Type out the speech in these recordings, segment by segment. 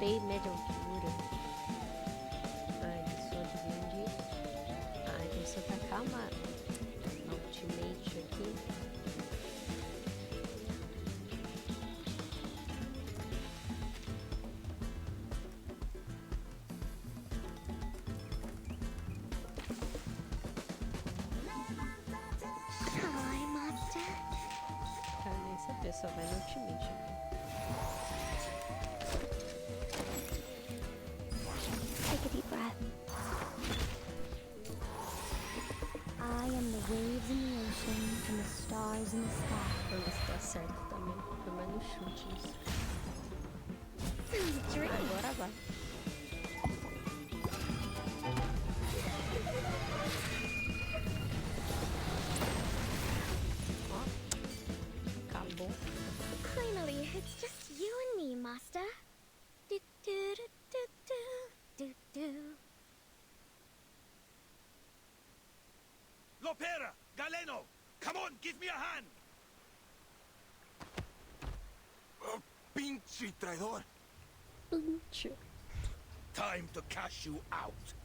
Spray média altura. Ai, só adivinha de... Ai, deixa eu tacar uma ultimate aqui. Cara, nem saber, só vai no ultimate aqui. Take a deep breath. I am the waves in the ocean and the stars in the sky. Vamos ver se tá certo também. Foi mais no chute isso. Agora vai. Ó, acabou. Finally, it's just you and me, Master. Do do do do do do. Lopera! Galeno! Come on, give me a hand! Oh, pinche traidor! Pinche. Time to cash you out.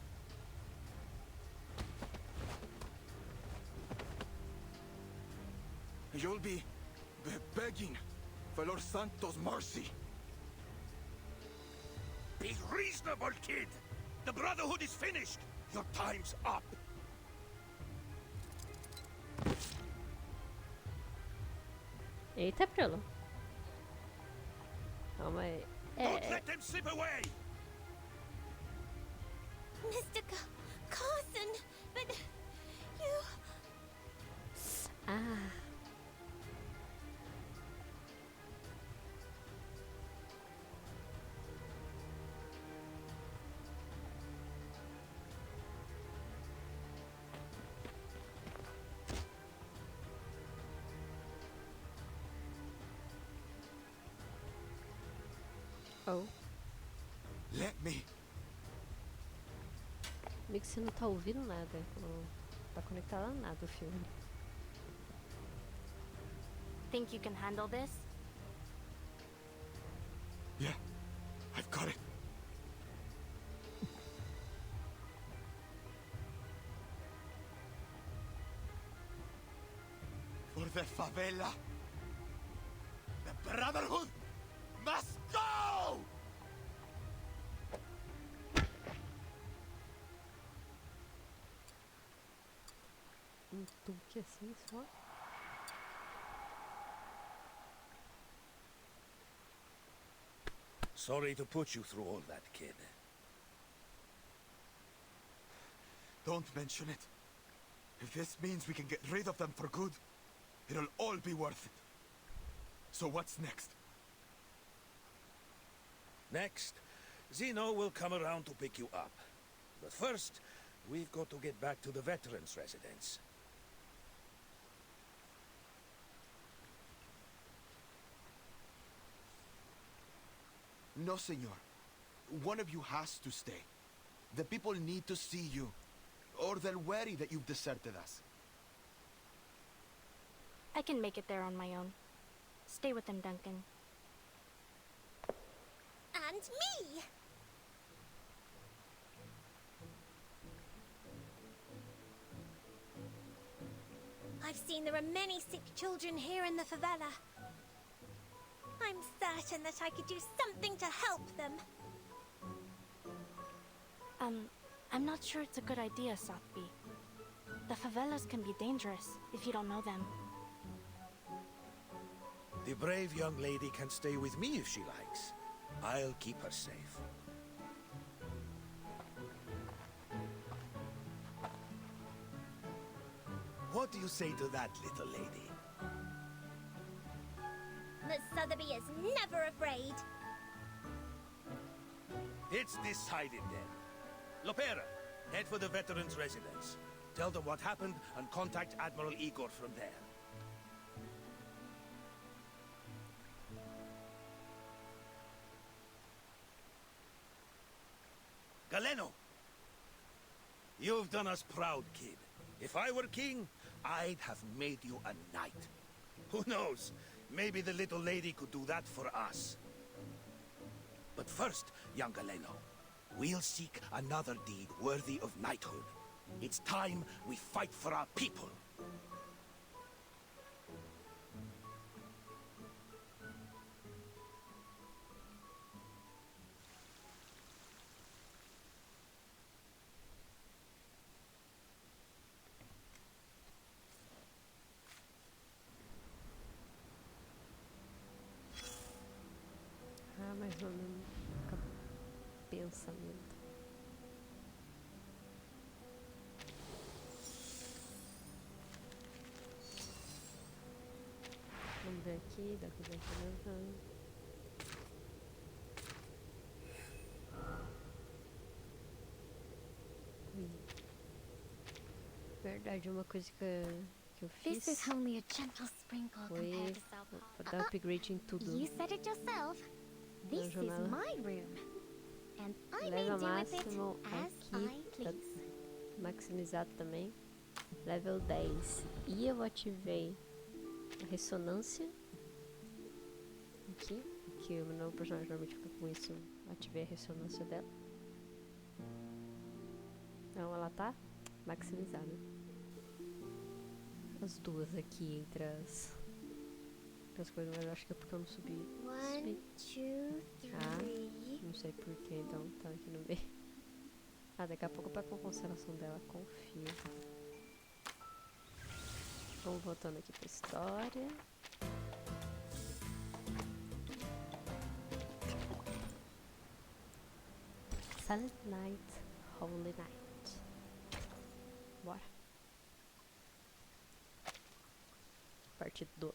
You'll be begging for Lord Santos' mercy. Be reasonable, kid! The Brotherhood is finished! Your time's up! Eita, Prelo. Calma aí. Don't let them slip away! Mr. Carson, but you... Ah. Oh. Let me. Meio que você não tá ouvindo nada. Não tá conectado a nada o filme. Think you can handle this? Yeah, I've got it. For the favela, the Brotherhood must go! Tuque assim só. Sorry to put you through all that, kid. Don't mention it. If this means we can get rid of them for good, it'll all be worth it. So what's next? Next, Zeno will come around to pick you up. But first, we've got to get back to the veterans' residence. No, senor. One of you has to stay. The people need to see you, or they'll worry that you've deserted us. I can make it there on my own. Stay with them, Duncan. And me! I've seen there are many sick children here in the favela. I'm certain that I could do something to help them. I'm not sure it's a good idea, Sotheby. The favelas can be dangerous if you don't know them. The brave young lady can stay with me if she likes. I'll keep her safe. What do you say to that, little lady? Miss Sotheby is never afraid. It's decided then. Lopera, head for the veterans' residence. Tell them what happened and contact Admiral Igor from there. Galeno! You've done us proud, kid. If I were king, I'd have made you a knight. Who knows? Maybe the little lady could do that for us. But first, young Galeno. We'll seek another deed worthy of knighthood. It's time we fight for our people. Ah, mais ou menos pensamento. Vamos ver aqui, daqui vai levando. Verdade, uma coisa que eu fiz This is only a gentle sprinkle foi compared to South Park. dar upgrade em tudo. You said it yourself. This is jornada. my room. And I may Level do with it máximo as aqui, I tá please. maximizado também. Level 10. E eu ativei a ressonância. Aqui, que o meu novo personagem normalmente fica com isso. Ativei a ressonância dela. Então ela tá maximizada. As duas aqui entre as coisas, mas eu acho que é porque eu não subi. 1, 2, 3. Não sei porquê, então tá aqui no meio. Ah, daqui a pouco eu pego a constelação dela, confio. Vamos voltando aqui pra história. Silent Night, Holy Night. Bora. Parte 12.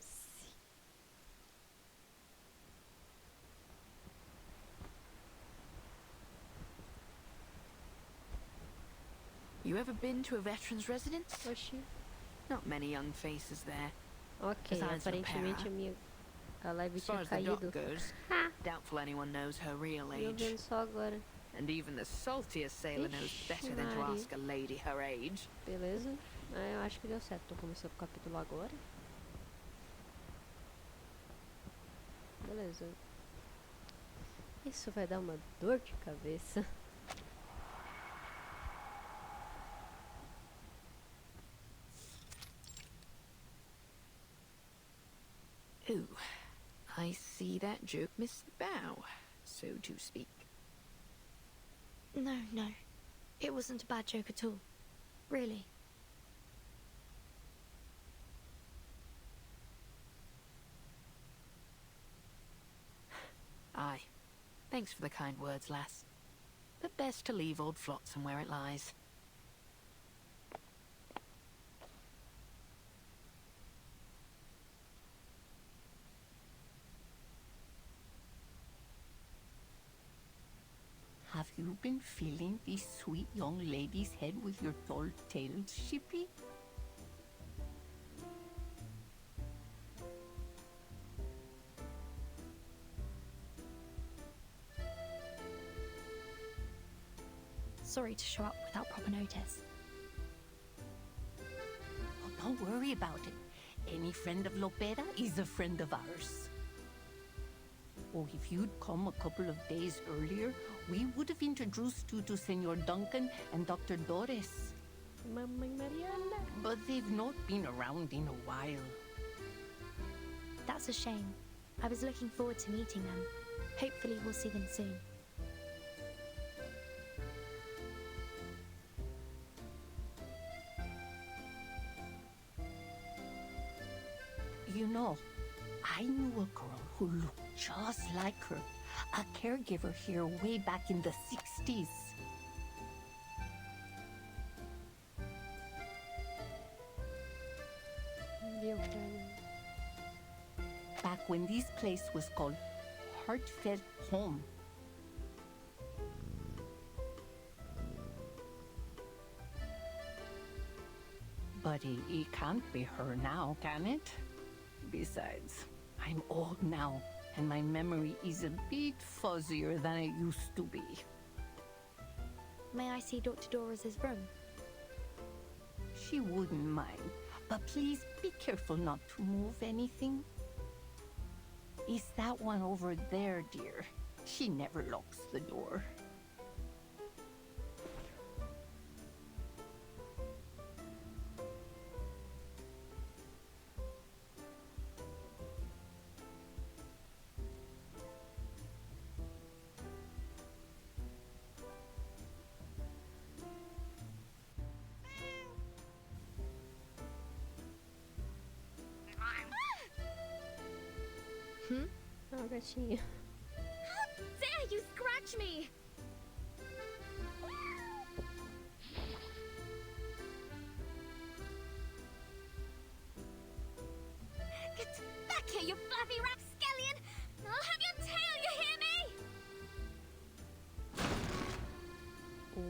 You ever been to a veteran's residence? Oxi. Not many young faces there. Ok, Besides aparentemente a live As far tinha as the caído. doc goes, doubtful anyone knows her real Eu age. vendo só agora. And even the saltiest sailor knows Ixi, better than to Mari. ask a lady her age. Beleza? Ah, eu acho que deu certo. Tô começando o capítulo agora. Beleza. Isso vai dar uma dor de cabeça. Ooh, I see that joke missed the bow, so to speak. No, no. It wasn't a bad joke at all. Really. Aye. Thanks for the kind words, lass. But best to leave old Flotsam where it lies. Have you been filling this sweet young lady's head with your tall tales, Shippy? Sorry to show up without proper notice. Oh, don't worry about it. Any friend of Lopera is a friend of ours. Oh, if you'd come a couple of days earlier, we would have introduced you to Senor Duncan and Dr. Doris. Mamãe Mariana. But they've not been around in a while. That's a shame. I was looking forward to meeting them. Hopefully we'll see them soon. You know, I knew a girl who looked just like her. A caregiver here way back in the 60s. Deu pra mim. Back when this place was called Heartfelt Home. But it can't be her now, can it? Besides, I'm old now, and my memory is a bit fuzzier than it used to be. May I see Dr. Doris's room? She wouldn't mind, but please be careful not to move anything. Is that one over there, dear? She never locks the door. Ah, gatinho. How dare you scratch me! Get back here, you fluffy rapscallion! I'll have your tail, you hear me? O.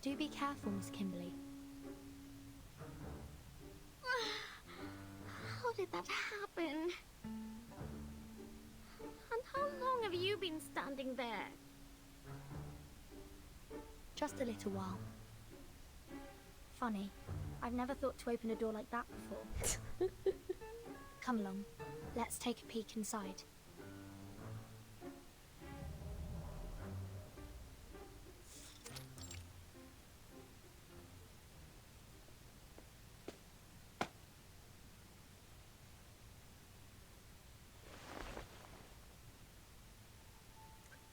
Do be careful, Miss Kimberly. How did that happen? And how long have you been standing there? Just a little while. Funny. I've never thought to open a door like that before. Come along. Let's take a peek inside.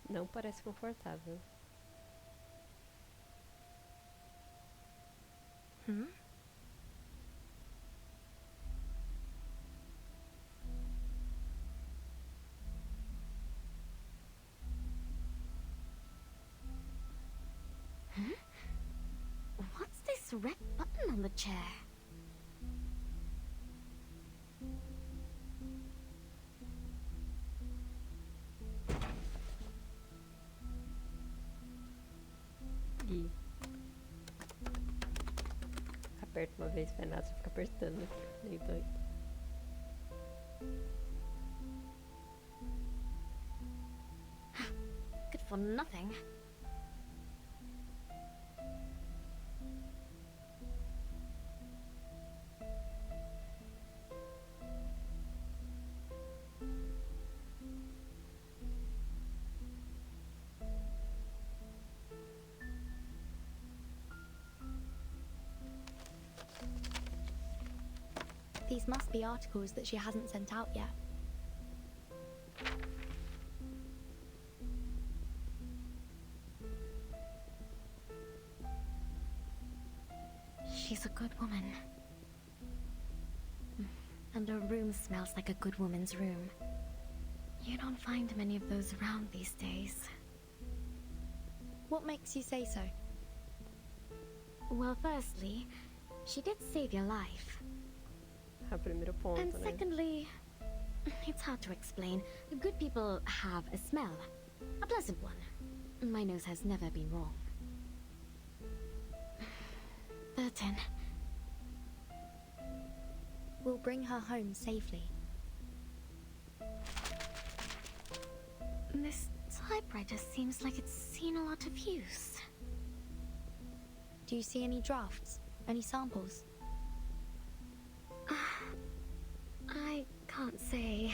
Não parece confortável. What's this red button on the chair? E aperta uma vez, faz nada, você fica apertando, meio doido. Good for nothing. These must be articles that she hasn't sent out yet. She's a good woman. And her room smells like a good woman's room. You don't find many of those around these days. What makes you say so? Well, firstly, she did save your life. É o primeiro ponto, And né? secondly, it's hard to explain. Good people have a smell. A pleasant one. My nose has never been wrong. Burton. We'll bring her home safely. This typewriter seems like it's seen a lot of use. Do you see any drafts? Any samples? I can't say.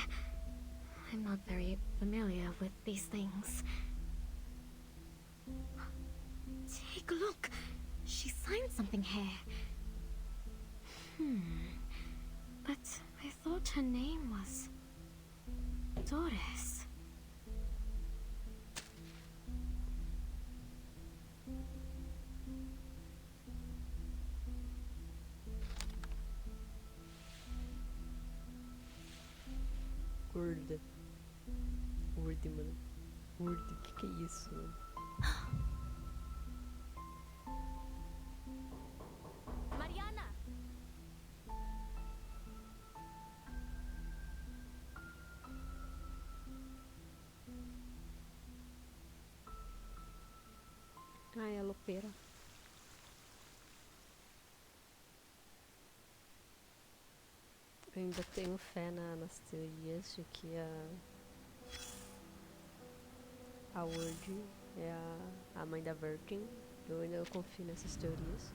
I'm not very familiar with these things. Take a look. She signed something here. But I thought her name was Doris. Urda. Urde, mano. Urde, que é isso, mano? Mariana! Ah, é a lopeira. Eu ainda tenho fé nas teorias de que a Word é a mãe da Virgin Eu ainda confio nessas teorias.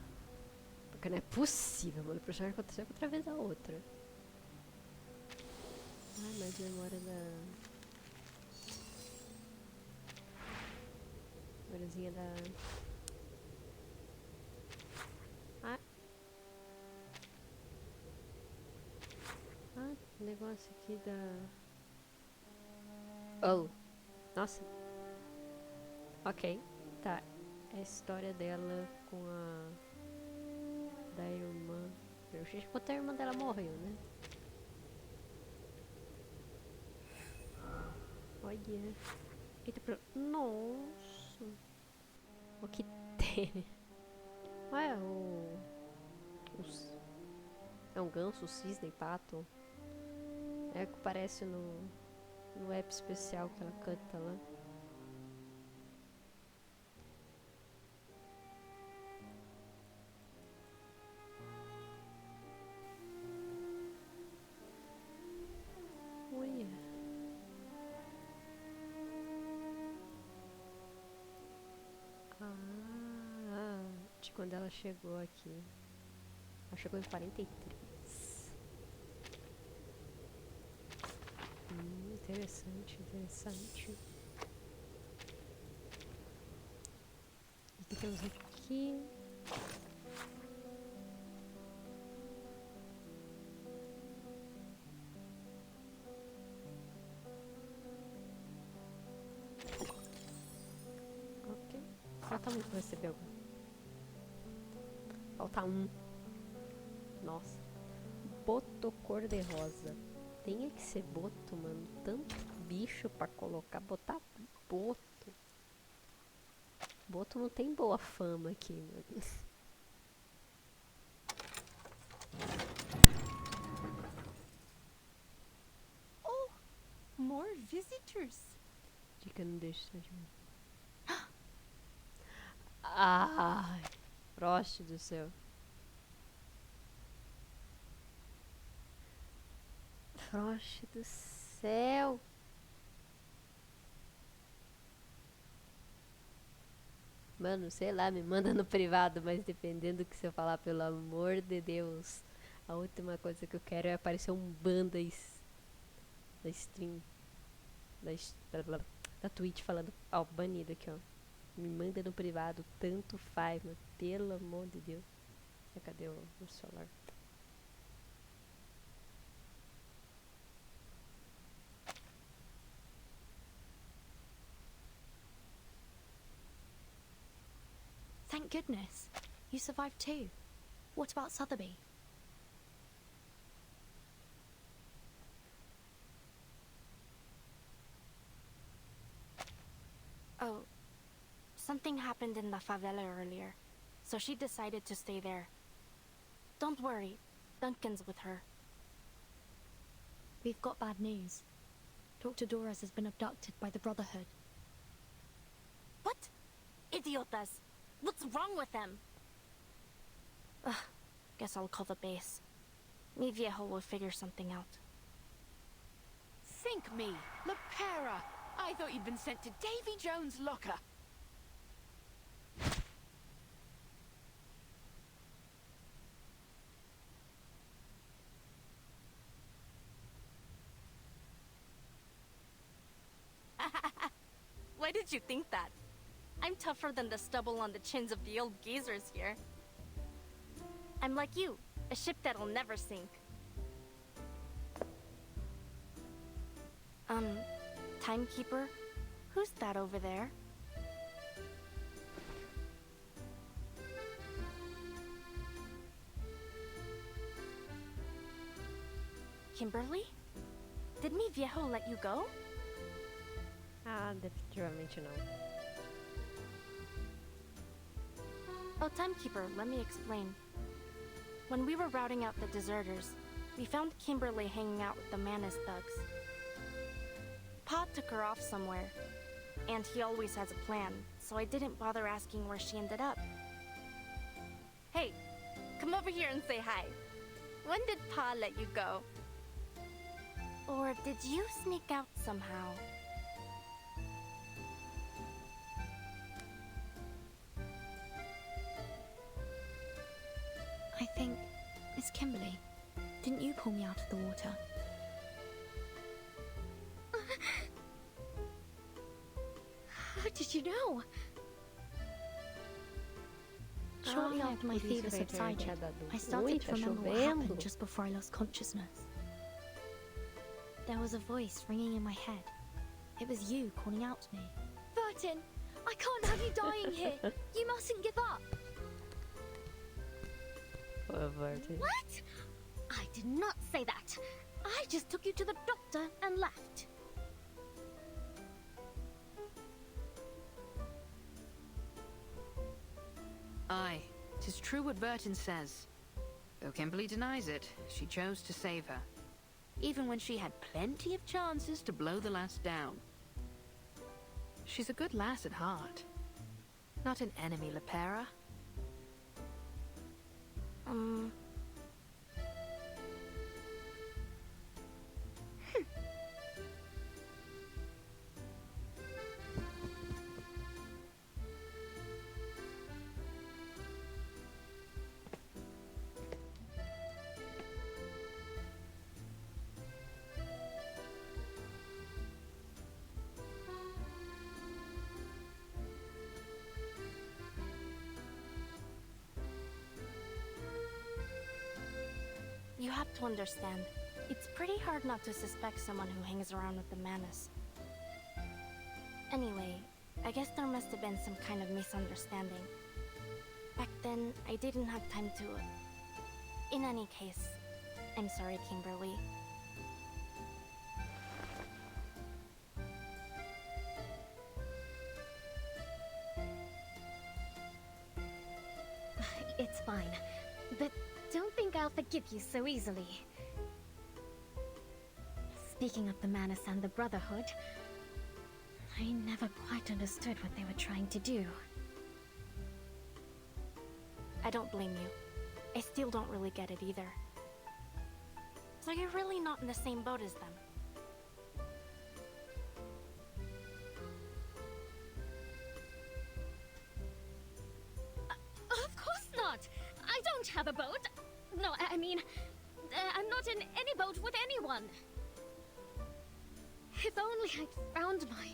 Porque não é possível, mano. O personagem aconteceu outra vez a outra. Ai, mas memória da... Memóriazinha da... O negócio aqui da... Oh! Nossa! Ok, tá. É a história dela com a... Da irmã... Eu achei que a irmã dela morreu, né? Olha... Eita, nossa! O que tem? Olha o... É um ganso, cisne, pato. É o que parece no app especial que ela canta lá. Olha. De quando ela chegou aqui. Ela chegou em 43. Interessante, interessante. O que temos aqui? Ok. Falta um pra receber algum. Falta um. Nossa. Boto cor-de-rosa. Tem que ser boto, mano. Tanto bicho pra colocar. Botar boto. Boto não tem boa fama aqui, mano. Oh, more visitors. Dica não deixa de mim. Ai, Frost do céu. Frost do céu. Mano, sei lá, me manda no privado, mas dependendo do que você falar, pelo amor de Deus. A última coisa que eu quero é aparecer um ban da stream. Da Twitch falando, ó, banido aqui, ó. Me manda no privado, tanto faz, mas pelo amor de Deus. Cadê o celular? Thank goodness. You survived too. What about Sotheby? Oh, something happened in the favela earlier, so she decided to stay there. Don't worry, Duncan's with her. We've got bad news. Dr. Doras has been abducted by the Brotherhood. What? Idiotas! What's wrong with them? Ugh, guess I'll call the base. Mi viejo will figure something out. Think me, Lepera! I thought you'd been sent to Davy Jones' locker. Why did you think that? I'm tougher than the stubble on the chins of the old geezers here. I'm like you, a ship that'll never sink. Timekeeper? Who's that over there? Kimberly? Did mi viejo let you go? Ah, definitivamente não. Oh, Timekeeper, let me explain. When we were routing out the deserters, we found Kimberly hanging out with the Manus thugs. Pa took her off somewhere, and he always has a plan, so I didn't bother asking where she ended up. Hey, come over here and say hi. When did Pa let you go? Or did you sneak out somehow? I think it's Kimberly. Didn't you pull me out of the water? How did you know? Shortly Ah, after my por isso fever a internet subsided, tinha dado I ruim, started to tá remember what chovendo. happened just before I lost consciousness. There was a voice ringing in my head. It was you calling out to me. Burton, I can't have you dying here. You mustn't give up. Poor Parte. What? I did not say that. I just took you to the doctor and left. Aye, 'tis true what Burton says. Though Kimberly denies it, she chose to save her. Even when she had plenty of chances to blow the lass down. She's a good lass at heart. Not an enemy, Lepera. You have to understand, it's pretty hard not to suspect someone who hangs around with the Manus. Anyway, I guess there must have been some kind of misunderstanding. Back then, I didn't have time to... In any case, I'm sorry, Kimberly. It's fine. But don't think I'll forgive you so easily. Speaking of the Manus and the Brotherhood, I never quite understood what they were trying to do. I don't blame you. I still don't really get it either. So you're really not in the same boat as them? Of course not! I don't have a boat! No, I mean, I'm not in any boat with anyone! If only I'd found my...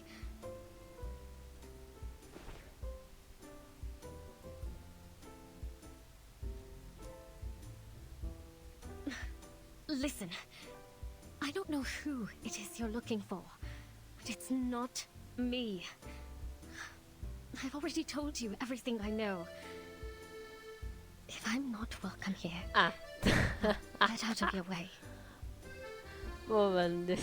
Listen, I don't know who it is you're looking for, but it's not me. I've already told you everything I know. If I'm not welcome here, Ah. get out of your way. Pô, mano.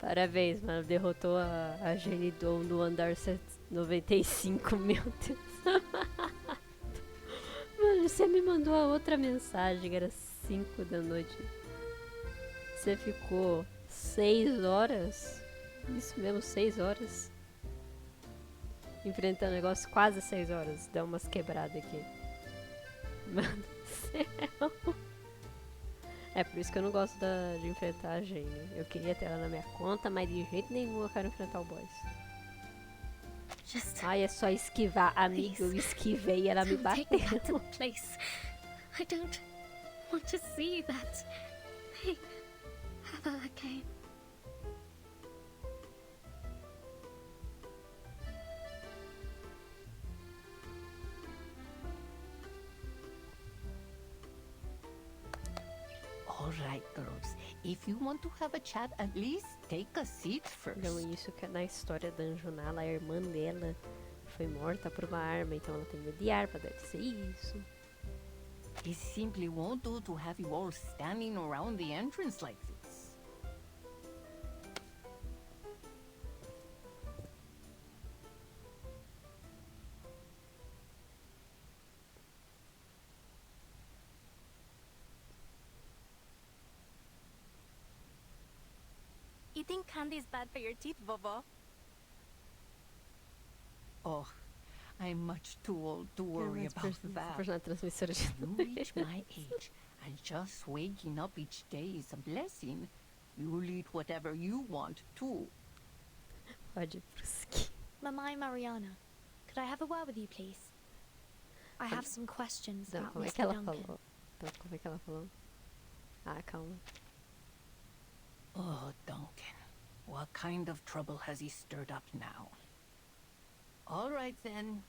Parabéns, mano. Derrotou a Genidon no andar 95, meu Deus. Mano, você me mandou a outra mensagem, era 5 da noite. Você ficou 6 horas? Isso mesmo, 6 horas? Enfrentando o negócio quase 6 horas. Dá umas quebradas aqui. Mano do céu. É por isso que eu não gosto de enfrentar a Jane. Eu queria ter ela na minha conta, mas de jeito nenhum eu quero enfrentar o boss. Just Ai, é só esquivar. Amiga, eu esquivei e ela me don't take bateu. me back to the place. I don't want to see that thing ever again. All right, girls. If you want to have a chat, at least take a seat first. Não, isso que é na história da Anjonala, a irmã dela foi morta por uma arma, então ela tem medo de arma, deve ser isso. He simply won't do to have you all standing around the entrance like this. Eating candy is bad for your teeth, Bobo. Oh, I'm much too old to worry about that. Personagem transmissora de You reach my age, and just waking up each day is a blessing. You'll eat whatever you want, too. Pode prosseguir. Mamai Mariana, could I have a word with you, please? I have some questions Não, about como é Mr. que ela Duncan. falou? Então, como é que ela falou? Ah, calma. Oh, Duncan. What kind of trouble has he stirred up now? All right, then.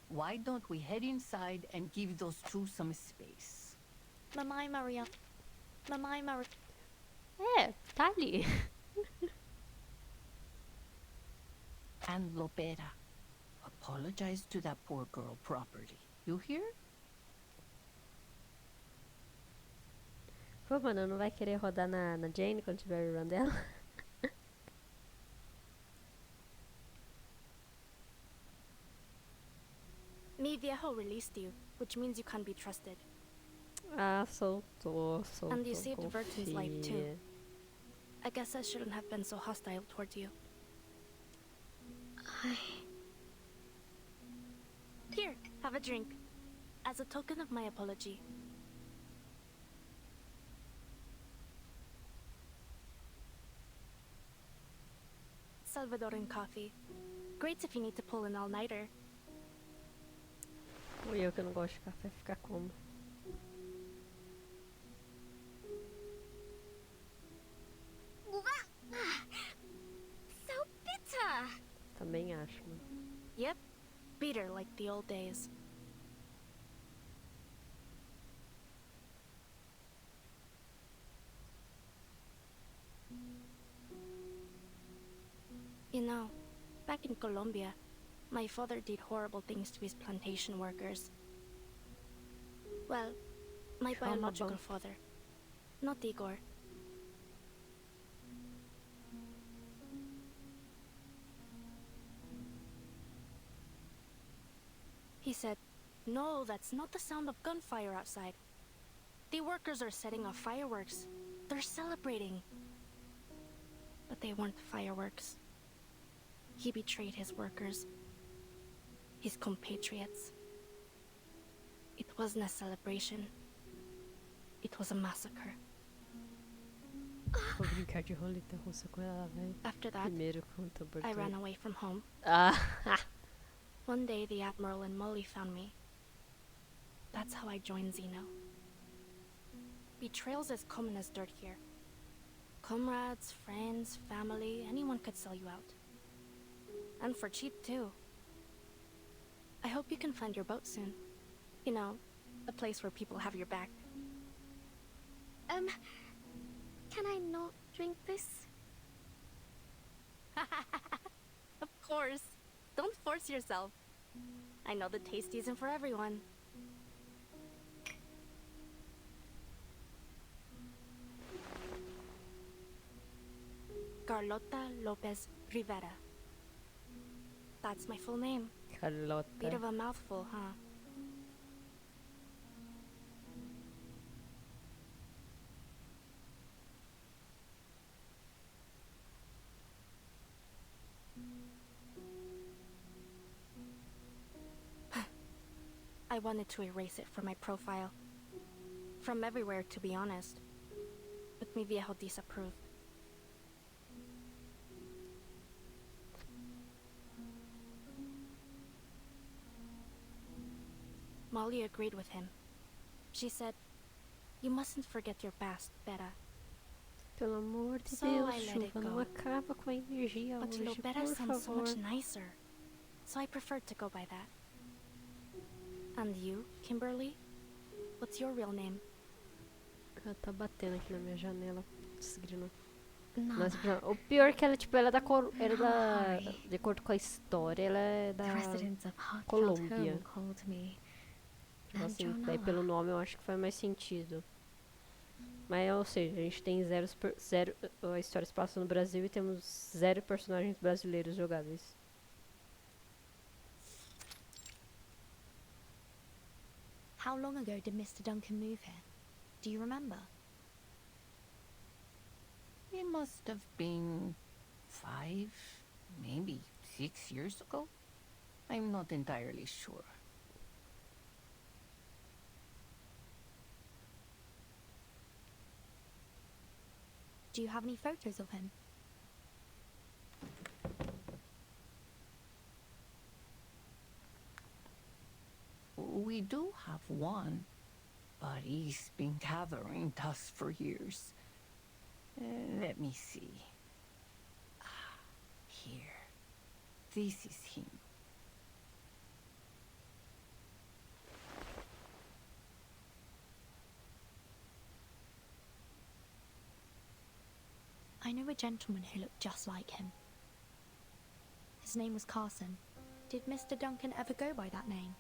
Why don't we head inside and give those two some space? Mamai Mariana. Mamai Mar... É, tá ali. And Lopera, apologize to that poor girl properly. You hear? Pô, mano, não vai querer rodar na Jane quando tiver o run dela? Mi viejo released you, which means you can't be trusted. Ah, soltou. And you saved Verton's life too. confia. I guess I shouldn't have been so hostile towards you. Here, have a drink. As a token of my apology. Salvadoran coffee. Great if you need to pull an all-nighter. E eu que não gosto de café, ficar como? So bitter! Também acho, mano. Yep, bitter like the old days. You know, back in Colombia, my father did horrible things to his plantation workers. Well, my Trauma biological bump. father, not Igor. He said, "No, that's not the sound of gunfire outside. The workers are setting off fireworks. They're celebrating." But they weren't fireworks. He betrayed his workers, his compatriots. It wasn't a celebration. It was a massacre. Vou brincar de roleta russa com ela, velho. After that, Primeiro conta o I ran away from home. Ah, One day, the Admiral and Molly found me. That's how I joined Zeno. Betrayal's as common as dirt here. Comrades, friends, family, anyone could sell you out. And for cheap, too. I hope you can find your boat soon. You know, a place where people have your back. Can I not drink this? Of course. Don't force yourself. I know the taste isn't for everyone. Carlota Lopez Rivera. That's my full name. Carlota. Bit of a mouthful, huh? I wanted to erase it from my profile. From everywhere, to be honest. But mi viejo disapproved. Molly agreed with him. She said, "You mustn't forget your past, Beta." Pelo amor de So Deus, I let it Chuva, não go. acaba com a energia But hoje, Lopera por sounds so favor. much nicer. So I preferred to go by that. And you, Kimberly? What's your real name? Ela tá batendo aqui na minha janela. Desgrila. Nada. Nossa, o pior é que ela, tipo, ela é Hi. de acordo com a história, ela é da The residents of Heartfelt Colômbia. Home called me Tipo assim, daí Andronella. pelo nome eu acho que faz mais sentido. Mas, ou seja, a gente tem zero. A história se passa no Brasil e temos 0 personagens brasileiros jogáveis. How long ago did Mr. Duncan move here? Do you remember? It must have been 5, maybe 6 years ago. I'm not entirely sure. Do you have any photos of him? We do have one, but he's been gathering dust for years. Let me see. Here. This is him. I know a gentleman who looked just like him. His name was Carson. Did Mr. Duncan ever go by that name?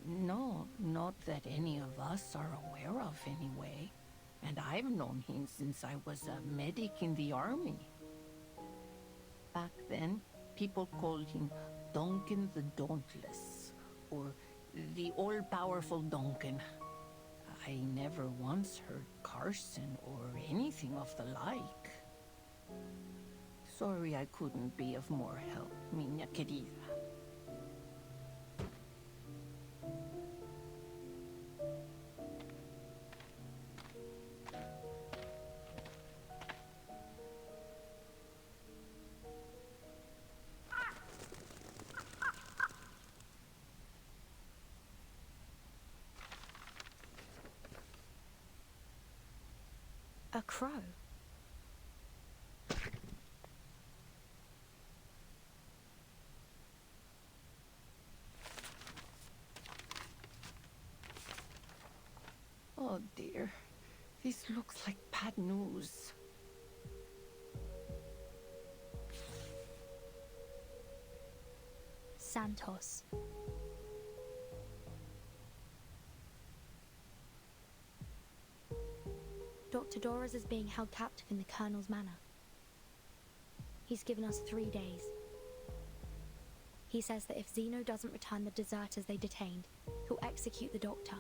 No, not that any of us are aware of anyway. And I've known him since I was a medic in the army. Back then, people called him Duncan the Dauntless, or the all-powerful Duncan. I never once heard Carson or anything of the like. Sorry I couldn't be of more help, minha querida. A crow? Oh dear, this looks like bad news. Santos. Dr. Doras is being held captive in the Colonel's manor. He's given us 3 days. He says that if Zeno doesn't return the deserters they detained, he'll execute the doctor.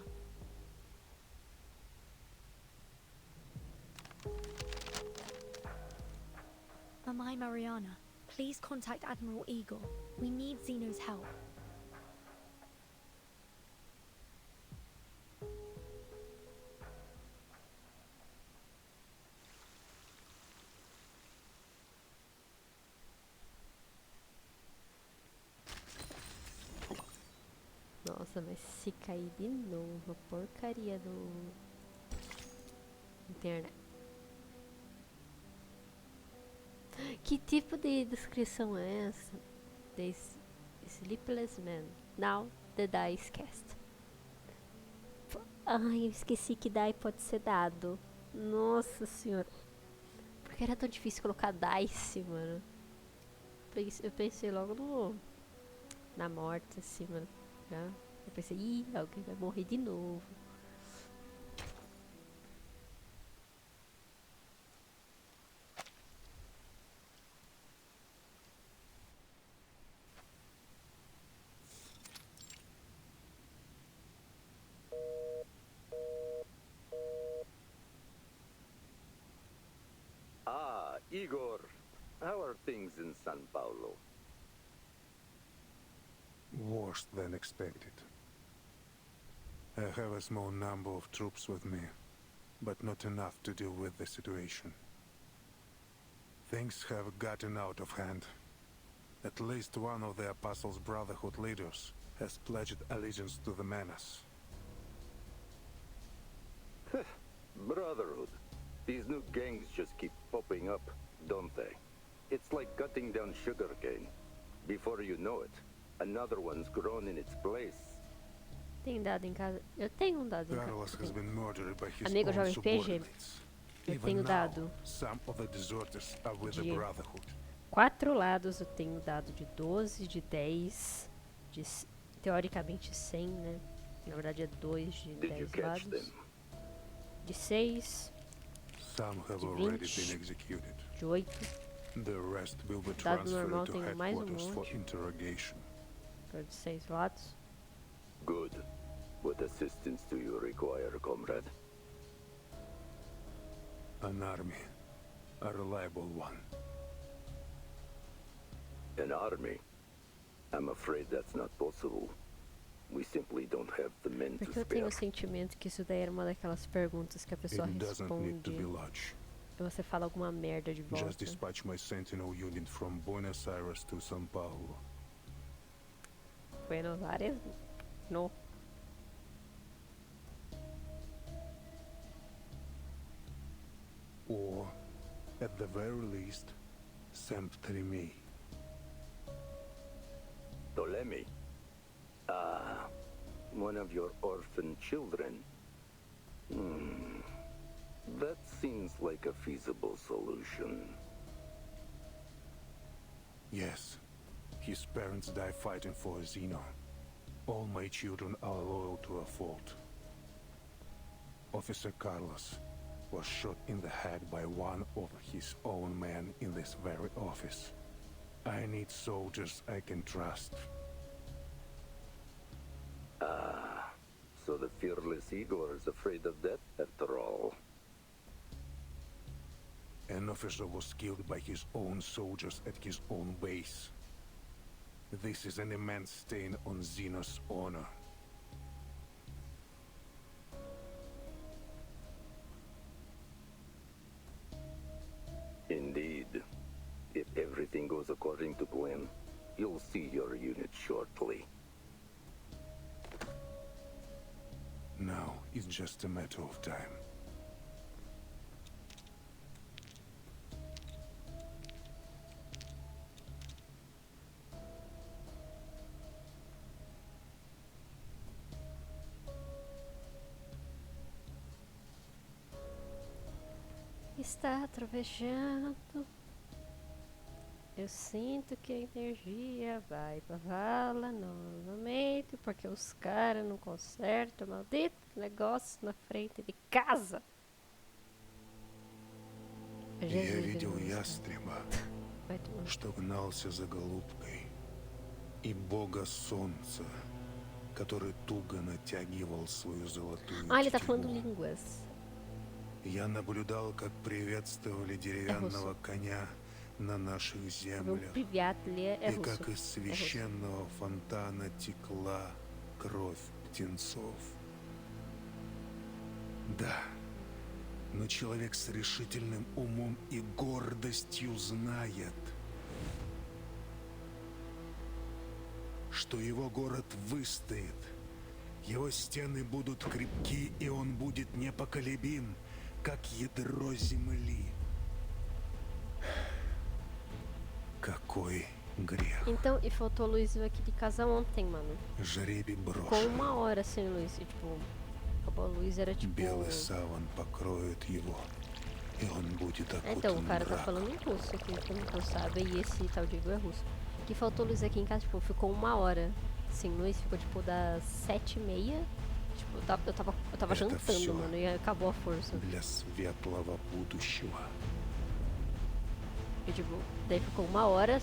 Mamai Mariana, please contact Admiral Eagle. We need Zeno's help. Nossa, mas se cair de novo a porcaria do internet. Que tipo de descrição é essa? The Sleepless Man. Now the dice cast. Ai, eu esqueci que die pode ser dado. Nossa senhora. Por que era tão difícil colocar dice, mano? Eu pensei logo na morte, assim, mano. Já. Eu pensei, ih, alguém vai morrer de novo. Ah, Igor. How are things in San Paulo? Worse than expected. I have a small number of troops with me, but not enough to deal with the situation. Things have gotten out of hand. At least one of the Apostles' Brotherhood leaders has pledged allegiance to the menace. Brotherhood. These new gangs just keep popping up, don't they? It's like cutting down sugarcane. Before you know it, another one's grown in its place. Tem dado em casa? Eu tenho um dado em Carlos has casa. been murdered by his Amigo own joga RPG? subordinates. Eu Even tenho now, dado some of the deserters are with the de Brotherhood. 4 lados. Eu tenho dado de 12, de 10, de teoricamente 100, né? Na verdade é 2 de Did you 10 catch lados. them? De 6, Some have de already 20, been executed. de 8. The rest will be Dado normal transferred to tenho mais headquarters for monte. interrogation. De 6 lados. Good. What assistance do you require, comrade? An army. A reliable one. An army? I'm afraid that's not possible. We simply don't have the men to Porque eu tenho spare. o sentimento que isso daí era uma daquelas perguntas que a pessoa It doesn't need to be responde large. Você fala alguma merda de volta. Just dispatch my sentinel unit from Buenos Aires to São Paulo. Buenos Aires? No. Or, at the very least, Saint-Rémy. Ptolemy? Ah, one of your orphan children. That seems like a feasible solution. Yes. His parents died fighting for Zeno. All my children are loyal to a fault. Officer Carlos was shot in the head by one of his own men in this very office. I need soldiers I can trust. Ah, so the fearless Igor is afraid of death after all. An officer was killed by his own soldiers at his own base. This is an immense stain on Zeno's honor. Indeed. If everything goes according to plan, you'll see your unit shortly. Now it's just a matter of time. Está trovejando. Eu sinto que a energia vai pra vala novamente, porque os caras não consertam o maldito negócio na frente de casa. Я видел ястреба, Vai tomar. что гнался за голубкой, и бога солнца, который туго натягивал свою золотую Ah, ele tá falando тетиву. línguas. Я наблюдал, как приветствовали деревянного коня на наших Viu? землях, Привет, Ле, é и russo. как из священного фонтана текла кровь птенцов. Да, но человек с решительным умом и гордостью знает, что его город выстоит, его стены будут крепки, и он будет непоколебим, как ядро земли. Какой грех. Então, e faltou luz aqui de casa ontem, mano. Жребий Ficou брошен. 1 hora sem luz. E, tipo, acabou a luz, era tipo. Белый саван покроет его, и он будет Então, o окутан cara tá мраком. falando em russo aqui, como que eu sabe, e esse tal de é russo. Que faltou luz aqui em casa, tipo, ficou 1 hora sem luz, ficou tipo das 7h30. Tipo, eu tava Это jantando, всё. mano, e acabou a força. Для светлого будущего. E tipo, daí ficou 1 hora,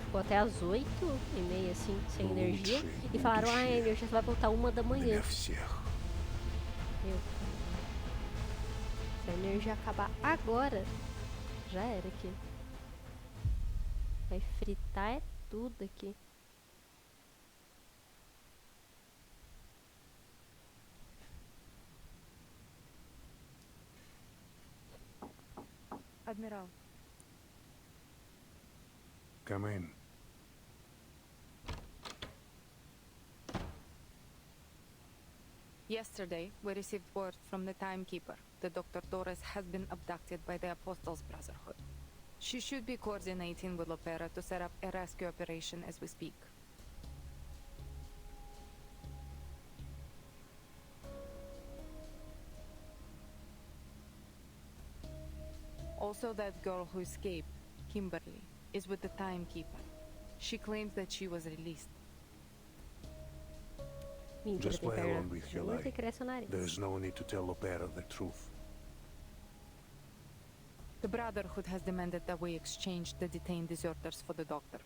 ficou até as 8h30, assim, sem energia. Лучшее E falaram, ah, a будущее energia vai voltar 1 da manhã. для всех. Meu. Se a energia acabar agora, já era aqui. Vai fritar é tudo aqui. Admiral, Come in. yesterday we received word from the timekeeper that Dr. Torres has been abducted by the Apostles' Brotherhood. She should be coordinating with Lopera to set up a rescue operation as we speak. Also, that girl who escaped, Kimberly, is with the timekeeper. She claims that she was released. Mentira, Just tem play perna. along with your Não lie. tem que crescer o nariz. There is no need to tell Opera the truth. The Brotherhood has demanded that we exchange the detained deserters for the doctor.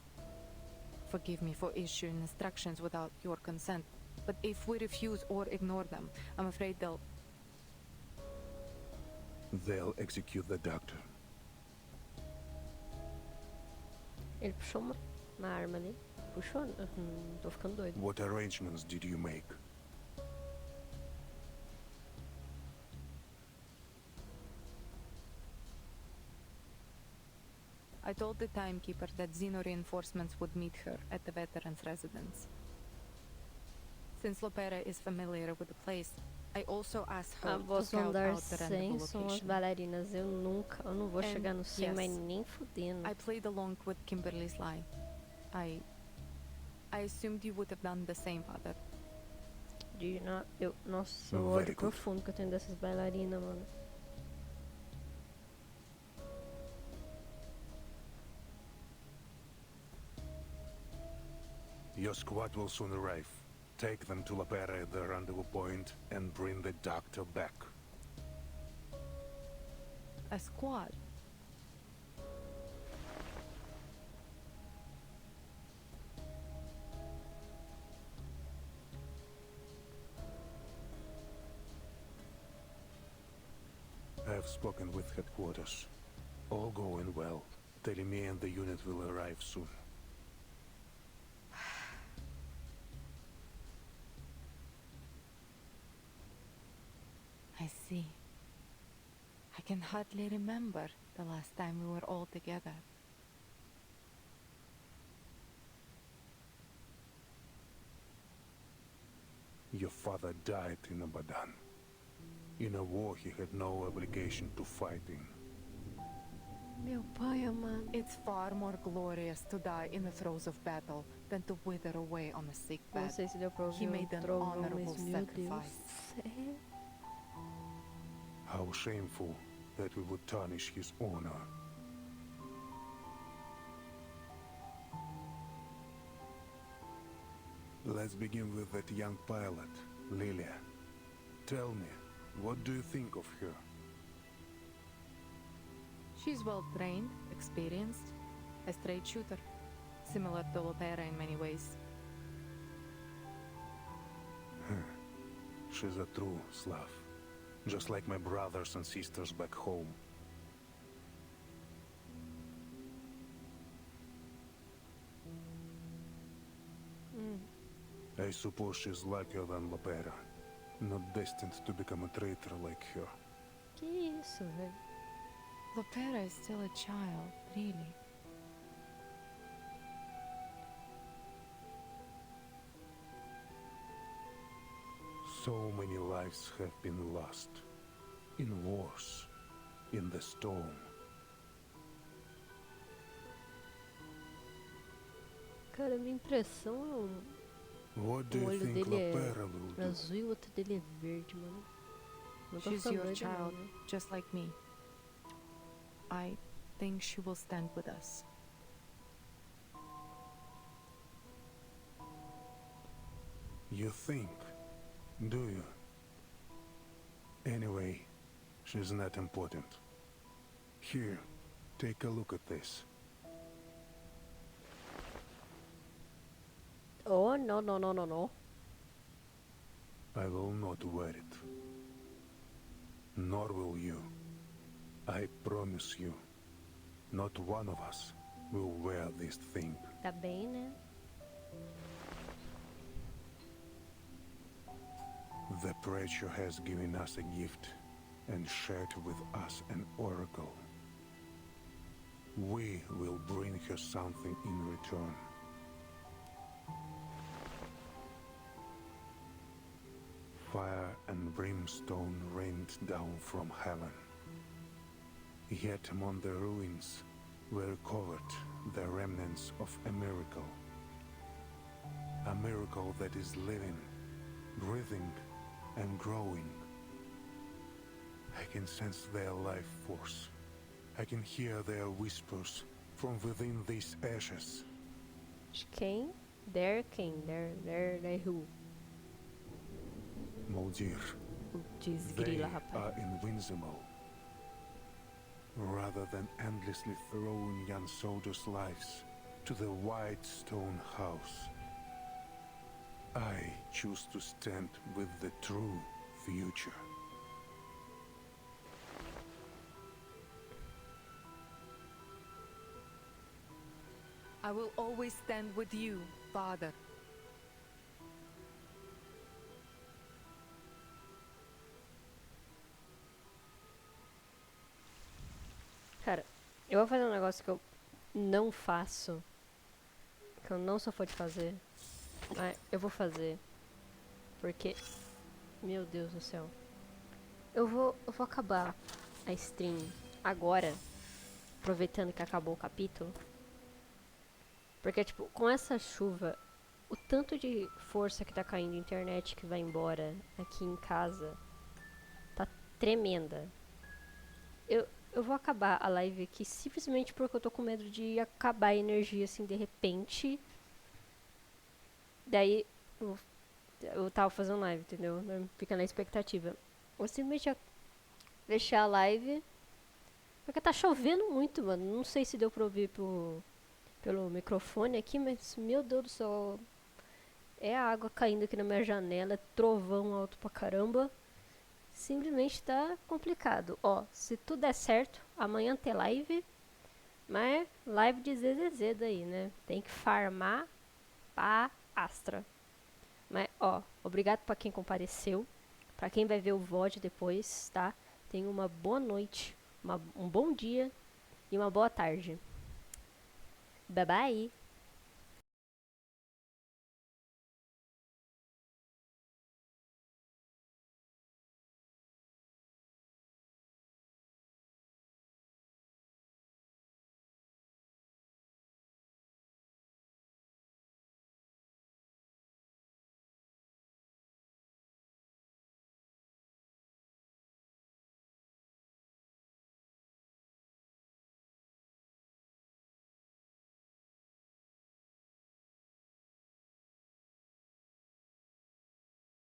Forgive me for issuing instructions without your consent, but if we refuse or ignore them, I'm afraid they'll... They'll execute the doctor. Ele puxou uma arma ali. Puxou? Tô ficando doido. What arrangements did you make? I told the timekeeper that Zeno reinforcements would meet her at the veteran's residence. Since Lopera is familiar with the place, I also asked her to Após o scout andar out the rendezvous 100 são as location. bailarinas. Eu não vou And chegar no 100, mas yes, nem fudendo. I played along with Kimberly's lie. I assumed you would have done the same, Father. Nossa, o Very ódio good. profundo que eu tenho dessas bailarinas, mano. Your squad will soon arrive. Take them to Lopera at the rendezvous point and bring the doctor back. A squad? I have spoken with headquarters. All going well. Telemi and the unit will arrive soon. I see. I can hardly remember the last time we were all together. Your father died in Abadan. In a war he had no obligation to fight in. Meu pai amado. It's far more glorious to die in the throes of battle than to wither away on a Não sickbed. sei se deu pra ouvir He o made an trovão, honorable mas meu Deus. sacrifice. Sério? How shameful that we would tarnish his honor. Let's begin with that young pilot, Lilia. Tell me, what do you think of her? She's well trained, experienced, a straight shooter, similar to Lopera in many ways. She's a true Slav, just like my brothers and sisters back home. I suppose she's luckier than Lopera, not destined to become a traitor like her. Que isso, velho? Lopera is still a child, really. So many lives have been lost. In wars, in the storm. Cara, minha impressão é What do o you olho think dele é Lopera will do? azul e o outro dele é verde, mano. Não tô She's ficando your doida, não, child, né? just like me. I think she will stand with us. You think? Do you? Anyway, she's not important. Here, take a look at this. Oh, no, no, no, no, no. I will not wear it. Nor will you. I promise you. Not one of us will wear this thing. Tá bem, né? The preacher has given us a gift and shared with us an oracle. We will bring her something in return. Fire and brimstone rained down from heaven. Yet among the ruins were recovered the remnants of a miracle. A miracle that is living, breathing, and growing. I can sense their life force. I can hear their whispers from within these ashes. Quem? Their quem? Their who? Modir, Putz, they grila, rapaz. are invincible. Rather than endlessly throwing young soldiers' lives to the white stone house, I choose to stand with the true future. I will always stand with you, Father. Cara, eu vou fazer um negócio que eu não faço, que eu não sou fã de fazer, mas eu vou fazer, porque, meu Deus do céu, eu vou acabar a stream agora, aproveitando que acabou o capítulo, porque, tipo, com essa chuva, o tanto de força que tá caindo, internet que vai embora aqui em casa, tá tremenda. Eu vou acabar a live aqui simplesmente porque eu tô com medo de acabar a energia assim de repente. Daí eu tava fazendo live, entendeu? Fica na expectativa. Vou simplesmente deixar a live. Porque tá chovendo muito, mano. Não sei se deu pra ouvir pelo microfone aqui, mas meu Deus do céu. É a água caindo aqui na minha janela, é trovão alto pra caramba. Simplesmente tá complicado. Ó, se tudo der certo, amanhã tem live. Mas live de ZZZ daí, né? Tem que farmar pra Astra. Mas, ó, obrigado pra quem compareceu. Pra quem vai ver o VOD depois, tá? Tenha uma boa noite, um bom dia e uma boa tarde. Bye bye!